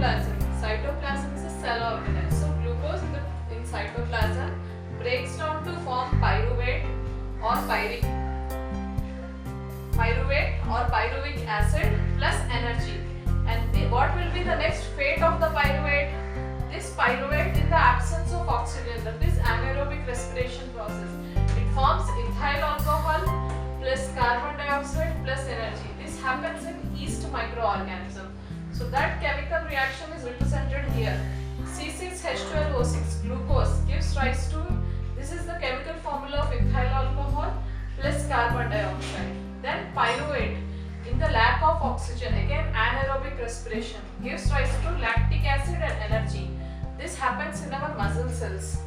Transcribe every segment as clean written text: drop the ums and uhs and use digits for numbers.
cytoplasm. Cytoplasm is a cell organelle. So glucose in cytoplasm breaks down to form pyruvate or pyruvic acid plus energy. And what will be the next fate of the pyruvate? This pyruvate, in the absence of oxygen, that is anaerobic respiration process, it forms ethyl alcohol plus carbon dioxide plus energy. This happens in yeast microorganism. So that chemical reaction is represented here. C6H12O6 glucose gives rise to, this is the chemical formula of ethyl alcohol plus carbon dioxide. Then pyruvate, in the lack of oxygen, again anaerobic respiration, gives rise to lactic acid and energy. This happens in our muscle cells.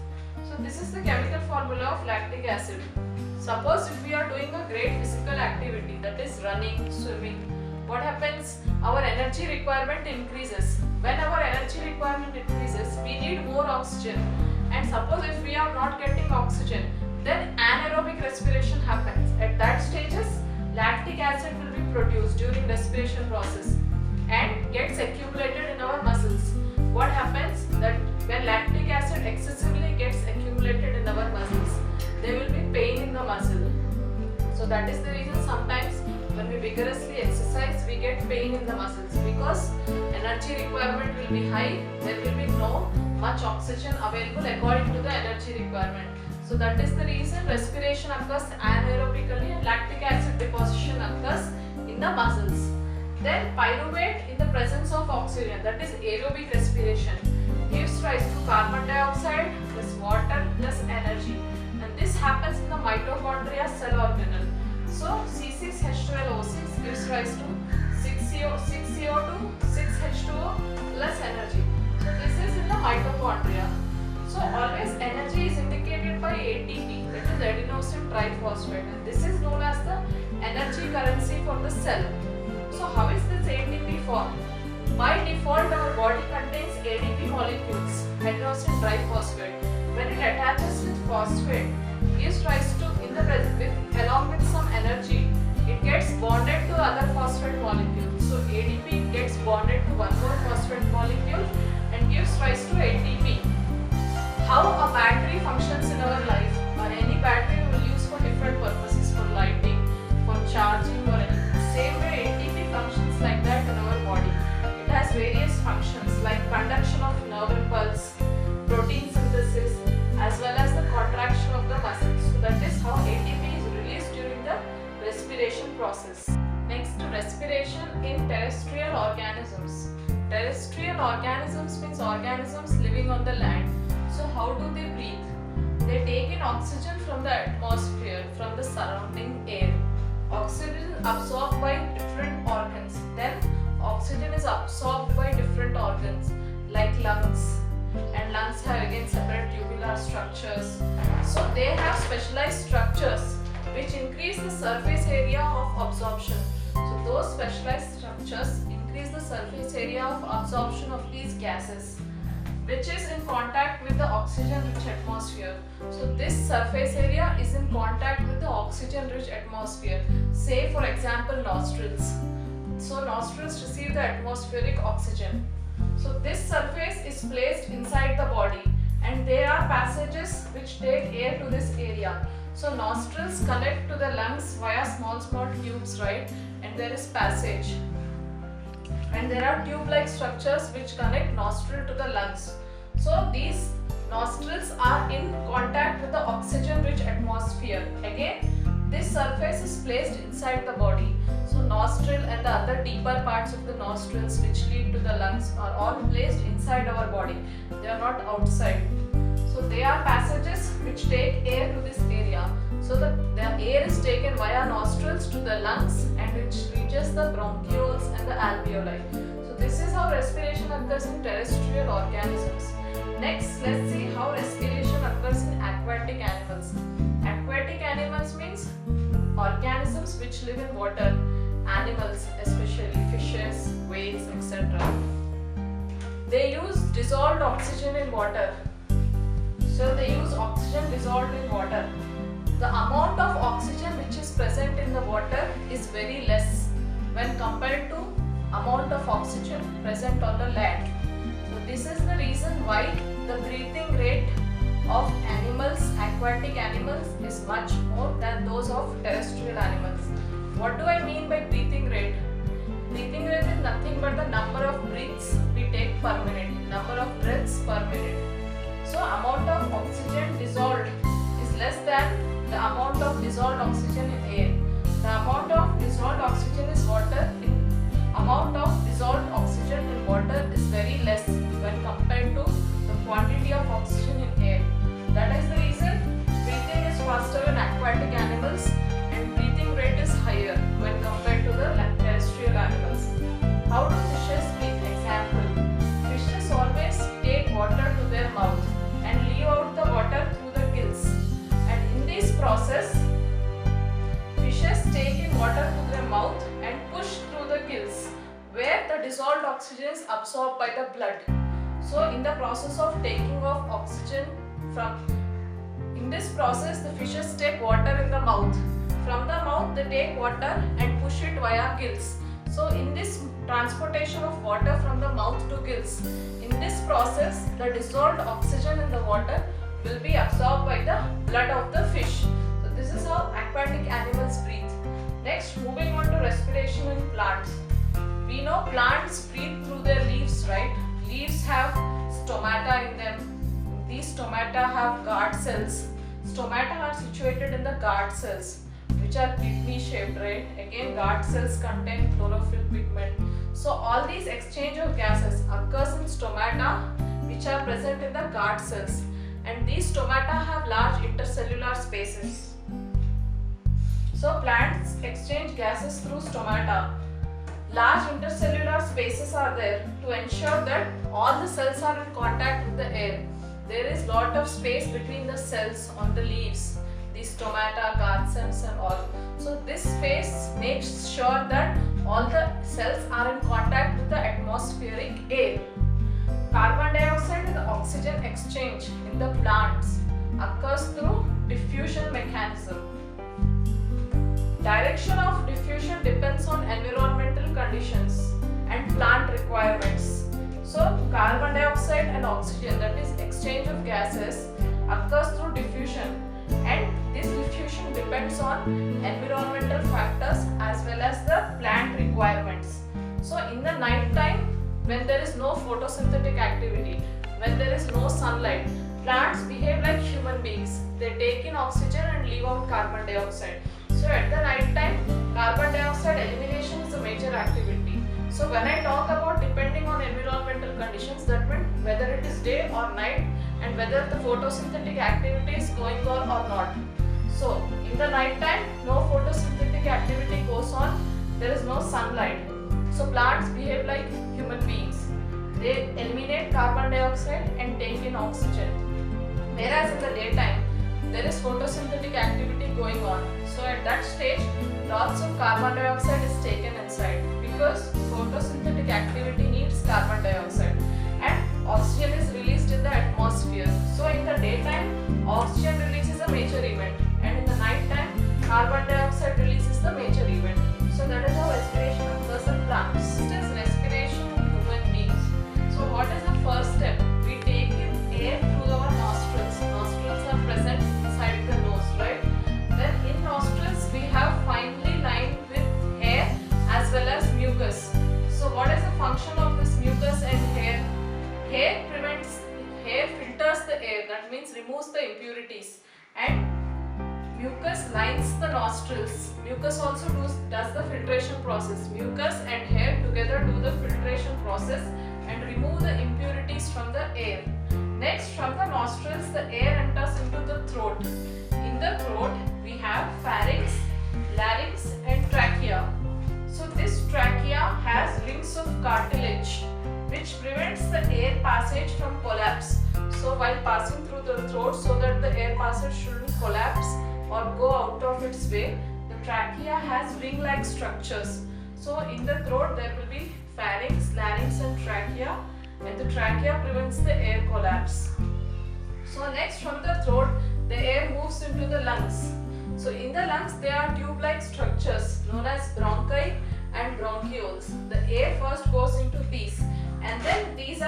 So this is the chemical formula of lactic acid. Suppose if we are doing a great physical activity, that is running, swimming, what happens? Our energy requirement increases. When our energy requirement increases, we need more oxygen. And suppose if we are not getting oxygen, then anaerobic respiration happens. At that stages, lactic acid will be produced during respiration process and gets accumulated in our muscles. What happens? That when lactic acid excessively gets accumulated in our muscles, there will be pain in the muscle. So that is the reason sometimes when we vigorously exercise, we get pain in the muscles, because energy requirement will be high, there will be no much oxygen available according to the energy requirement. So that is the reason respiration occurs anaerobically and lactic acid deposition occurs in the muscles. Then pyruvate, in the presence of oxygen, that is aerobic respiration, gives rise to carbon dioxide plus water plus energy. And this happens in the mitochondria cell organelle. So C6H12O6 gives rise to 6CO2, 6H2O plus energy. So this is in the mitochondria. So always energy is indicated by ATP, that is adenosine triphosphate, and this is known as the energy currency for the cell. So how is this ATP formed? By default, our body contains ADP molecules, adenosine triphosphate. When it attaches with phosphate, gives rise to, along with some energy, it gets bonded to other phosphate molecules. So ADP gets bonded to one more phosphate molecule and gives rise to ATP. How a battery functions in our life, or any battery we will use for different purposes, for lighting, for charging or anything. Same way ATP functions like that in our body. It has various functions like conduction of nerve impulse, protein synthesis, as well as the contraction of the muscles. So that is how ATP is released during the respiration process. Next, respiration in terrestrial organisms. Terrestrial organisms means organisms living on the land. So how do they breathe? They take in oxygen from the atmosphere, from the surrounding air. Oxygen is absorbed by different organs. Then oxygen is absorbed by different organs like lungs. And lungs have again separate tubular structures. So they have specialized structures which increase the surface area of absorption. So those specialized structures increase the surface area of absorption of these gases, which is in contact with the oxygen-rich atmosphere. So this surface area is in contact with the oxygen-rich atmosphere. Say for example nostrils. So nostrils receive the atmospheric oxygen. So this surface is placed inside the body, and there are passages which take air to this area. So nostrils connect to the lungs via small tubes, right? And there is passage. And there are tube-like structures which connect nostril to the lungs. So these nostrils are in contact with the oxygen-rich atmosphere. Again, this surface is placed inside the body. So nostril and the other deeper parts of the nostrils which lead to the lungs are all placed inside our body. They are not outside. So they are passages which take air to this area. So the air is taken via nostrils to the lungs and which reaches the bronchioles and the alveoli. So this is how respiration occurs in terrestrial organisms. Next, let's see how respiration occurs in aquatic animals. Aquatic animals means organisms which live in water, animals especially fishes, whales, etc. They use dissolved oxygen in water. So they use oxygen dissolved in water. The amount of oxygen which is present in the water is very less when compared to amount of oxygen present on the land. this is the reason why the breathing rate of animals, aquatic animals, is much more than those of terrestrial animals. What do I mean by breathing rate? Breathing rate is nothing but the number of breaths we take per minute, number of breaths per minute. So amount of oxygen dissolved is less than the amount of dissolved oxygen in air. The amount of dissolved oxygen is water. Amount of dissolved oxygen in water is very less when compared to the quantity of oxygen in air. That is the reason breathing is faster in aquatic animals and breathing rate is higher when compared to the terrestrial animals. How do fishes breathe? Example, fishes always take water to their mouth and leave out the water through the gills. And in this process, fishes take in water to their mouth and push through the gills, where the dissolved oxygen is absorbed by the blood. So in the process of taking of oxygen in this process, the fishes take water in the mouth. From the mouth they take water and push it via gills. So in this transportation of water from the mouth to gills, in this process the dissolved oxygen in the water will be absorbed by the blood of the fish. So this is how aquatic animals breathe. Next, moving on to respiration in plants. We know plants breathe through their leaves, right? Leaves have stomata in them. These stomata have guard cells. Stomata are situated in the guard cells, which are kidney shaped, right? Again, guard cells contain chlorophyll pigment. So all these exchange of gases occurs in stomata, which are present in the guard cells. And these stomata have large intercellular spaces. So plants exchange gases through stomata. Large intercellular spaces are there to ensure that all the cells are in contact with the air. There is lot of space between the cells on the leaves, the stomata, guard cells and all. So this space makes sure that all the cells are in contact with the atmospheric air. Carbon dioxide and the oxygen exchange in the plants occurs through diffusion mechanism. Direction of diffusion depends on environmental conditions and plant requirements. So carbon dioxide and oxygen, that is exchange of gases, occurs through diffusion, and this diffusion depends on environmental factors as well as the plant requirements. So in the night time, when there is no photosynthetic activity, when there is no sunlight, plants behave like human beings. They take in oxygen and leave out carbon dioxide. So at the night time, carbon dioxide elimination is a major activity. So when I talk about depending on environmental conditions, that means whether it is day or night and whether the photosynthetic activity is going on or not. So in the night time, no photosynthetic activity goes on, there is no sunlight. So plants behave like human beings. They eliminate carbon dioxide and take in oxygen. Whereas in the daytime, there is photosynthetic activity going on. So at that stage, lots of carbon dioxide is taken inside because photosynthetic activity needs carbon dioxide and oxygen is released in the atmosphere. So in the daytime, oxygen release is a major event, and in the night time, carbon dioxide release is the major event. So that is how respiration occurs in plants. Next is respiration in human beings. So what is the first step? We take in air through our nostrils. Nostrils are present inside the nose, right? Then in nostrils we have finely lined with hair as well as mucus. So what is the function of this mucus and hair? Hair filters the air, that means removes the impurities, and mucus lines the nostrils. Mucus also does the filtration process. Mucus and hair together do the filtration process and remove the impurities from the air. Next, from the nostrils, the air enters into the throat. In the throat, we have pharynx, larynx and trachea. So this trachea has rings of cartilage which prevents the air passage from collapse. So while passing through the throat, so that the air passage shouldn't collapse or go out of its way, the trachea has ring-like structures. So in the throat there will be pharynx, larynx and trachea, and the trachea prevents the air collapse. So next, from the throat, the air moves into the lungs. So in the lungs there are tube-like structures known as bronchi and bronchioles. The air first goes into these, and then these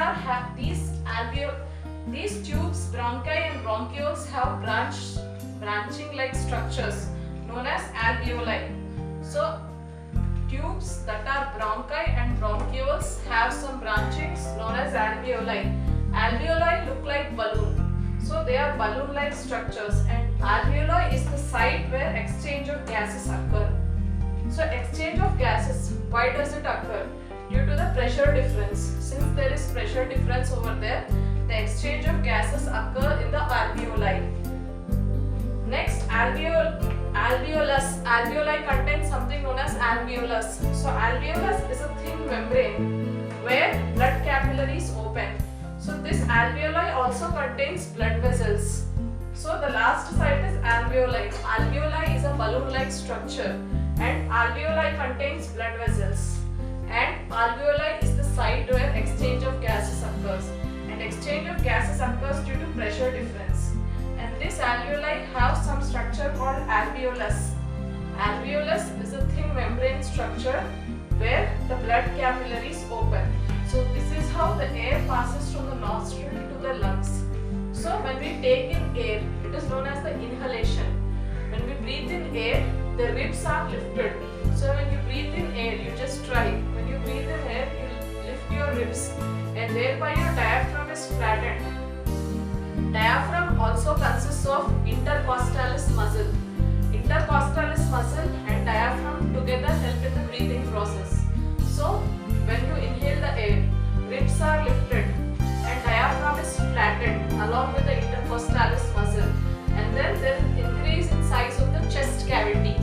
These tubes, bronchi and bronchioles have branching like structures known as alveoli. So tubes that are bronchi and bronchioles have some branchings known as alveoli. Alveoli look like balloon. So they are balloon-like structures, and alveoli is the site where exchange of gases occur. So exchange of gases, why does it occur? Due to the pressure difference. Since there is pressure difference over there, the exchange of gases occur in the alveoli. Next, alveolus. Alveoli contains something known as alveolus. So alveolus is a thin membrane where blood capillaries open. So this alveoli also contains blood vessels. So the last site is alveoli. Alveoli is a balloon-like structure, and alveoli contains blood vessels. And alveoli is the site where exchange of gases occurs. And exchange of gases occurs due to pressure difference. And this alveoli have some structure called alveolus. Alveolus is a thin membrane structure where the blood capillaries open. So this is how the air passes from the nostril to the lungs. So when we take in air, it is known as the inhalation. When we breathe in air, the ribs are lifted. So when you breathe in air, you just try. When you breathe in air, you lift your ribs, and thereby your diaphragm is flattened. Diaphragm also consists of intercostalis muscle. Intercostalis muscle and diaphragm together help in the breathing process. So when you inhale the air, ribs are lifted and diaphragm is flattened along with the intercostalis muscle, and then there is increase in size of the chest cavity.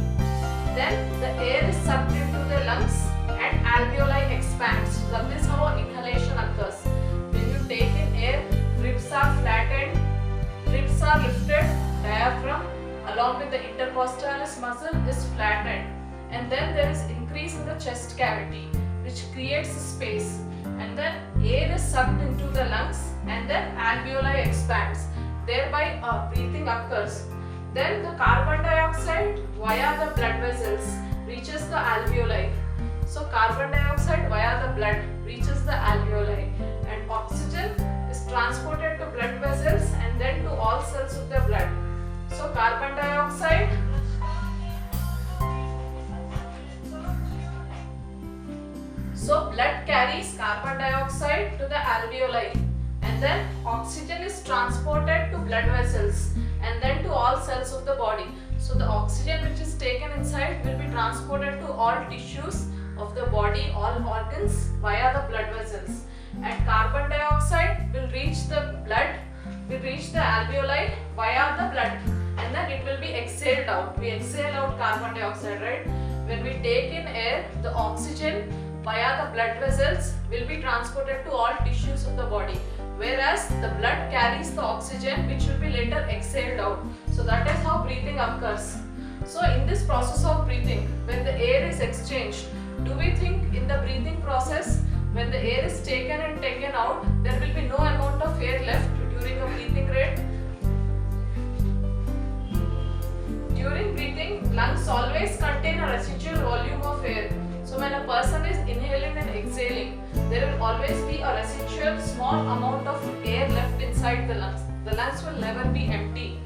Then the air is sucked into the lungs and alveoli expands. That is how inhalation occurs. When you take in air, ribs are flattened, ribs are lifted, diaphragm along with the intercostalis muscle is flattened, and then there is increase in the chest cavity, which creates a space, and then air is sucked into the lungs, and then alveoli expands, thereby breathing occurs. Then the carbon dioxide via the blood vessels reaches the alveoli. So carbon dioxide via the blood reaches the alveoli, and oxygen is transported to blood vessels and then to all cells of the blood. So carbon dioxide blood carries carbon dioxide to the alveoli, and then oxygen is transported to blood vessels and then to all cells of the body. So the oxygen which is taken inside will be transported to all tissues of the body, all organs via the blood vessels, and carbon dioxide will reach the blood, will reach the alveoli via the blood, and then it will be exhaled out. We exhale out carbon dioxide, right? When we take in air, the oxygen via the blood vessels will be transported to all tissues of the body, whereas the blood carries the oxygen which will be later exhaled out. So that is how breathing occurs. So in this process of breathing, when the air is exchanged, do we think in the breathing process, when the air is taken and taken out, there will be no amount of air left during a breathing rate? During breathing, lungs always contain a residual volume of air. So when a person is inhaling and exhaling, there will always be a residual small amount of air left inside the lungs. The lungs will never be empty,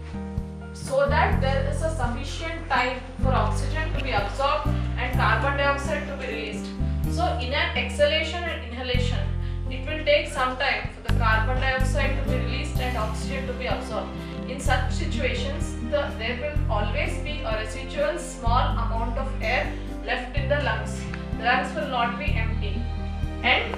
so that there is a sufficient time for oxygen to be absorbed and carbon dioxide to be released. So in an exhalation and inhalation, it will take some time for the carbon dioxide to be released and oxygen to be absorbed. In such situations, there will always be a residual small amount of air left in the lungs. The lungs will not be empty. And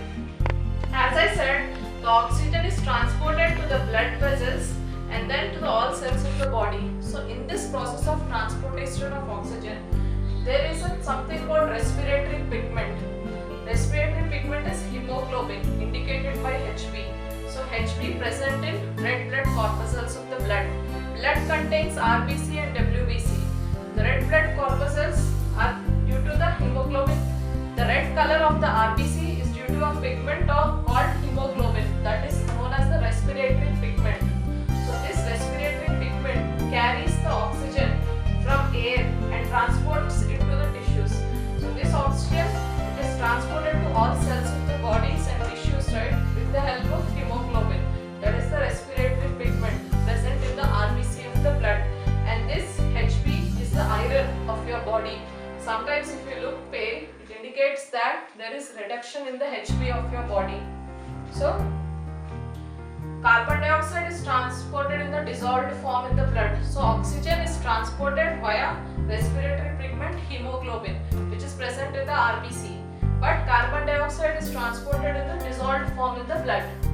as I said, the oxygen is transported to the blood vessels and then to the all cells of the body. So in this process of transportation of oxygen, there is something called respiratory pigment. Respiratory pigment is hemoglobin, indicated by Hb. So Hb present in red blood corpuscles of the blood. Blood contains RBC and WBC. The red blood corpuscles are due to the hemoglobin. The red color of the RBC is due to a pigment called hemoglobin, that is known as the respiratory pigment. So this respiratory pigment carries the oxygen from air and transports it to the tissues. So this oxygen is transported to all cells of the bodies and tissues, right, with the help of hemoglobin. That is the respiratory reduction in the Hb of your body. So carbon dioxide is transported in the dissolved form in the blood. So oxygen is transported via respiratory pigment hemoglobin, which is present in the RBC. But carbon dioxide is transported in the dissolved form in the blood.